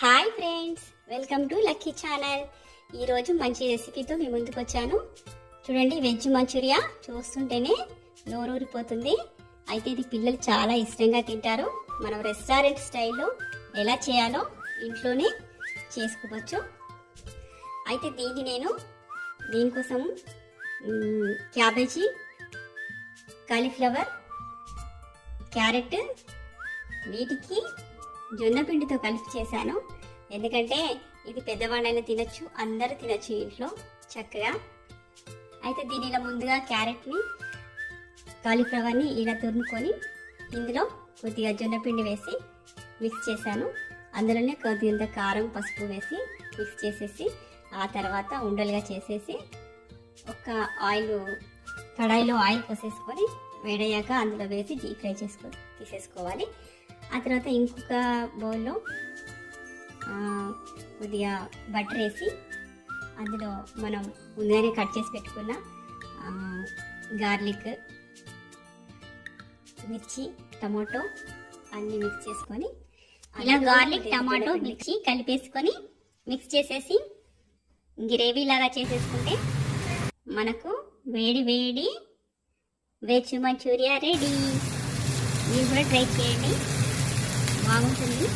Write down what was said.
Hi friends, welcome to lucky channel. ఈరోజు మంచి రెసిపీతో మీ ముందుకు వచ్చాను. చూడండి, వెజ్ మంచూరియా చూస్తుంటేనే నోరూరిపోతుంది. అయితే ఇది పిల్లలు చాలా ఇష్టంగా తింటారు. మనం రెస్టారెంట్ స్టైల్లో ఎలా చేయాలో ఇంట్లోనే చేసుకోవచ్చు. అయితే దీనికోసం క్యాబేజీ, కాలీఫ్లవర్, క్యారెట్ వీటికి జొన్న పిండితో కలిపి చేశాను. ఎందుకంటే ఇది పెద్దవాళ్ళైనా తినచ్చు, అందరూ తినచ్చు ఇంట్లో చక్కగా. అయితే దీనిలో ముందుగా క్యారెట్ని, కాలీఫ్లవర్ని ఇలా తురుముకొని ఇందులో కొద్దిగా జొన్న పిండి వేసి మిక్స్ చేశాను. అందులోనే కొద్దిగా కారం, పసుపు వేసి మిక్స్ చేసేసి ఆ తర్వాత ఉండలుగా చేసేసి ఒక కడాయిలో ఆయిల్ పోసేసుకొని వేడయ్యాక అందులో వేసి డీప్ ఫ్రై తీసేసుకోవాలి. ఆ తర్వాత ఇంకొక బౌల్లో కొద్దిగా బటర్ వేసి అందులో మనం ముందుగానే కట్ చేసి పెట్టుకున్న గార్లిక్, మిర్చి, టమాటో అన్నీ మిక్స్ చేసుకొని ఇలా గార్లిక్, టమాటో, మిర్చి కలిపేసుకొని మిక్స్ చేసేసి గ్రేవీ లాగా చేసేసుకుంటే మనకు వేడి వేడి వెజ్ మంచూరియా రెడీ. మీరు కూడా ట్రై చేయండి, బాగుంటుంది.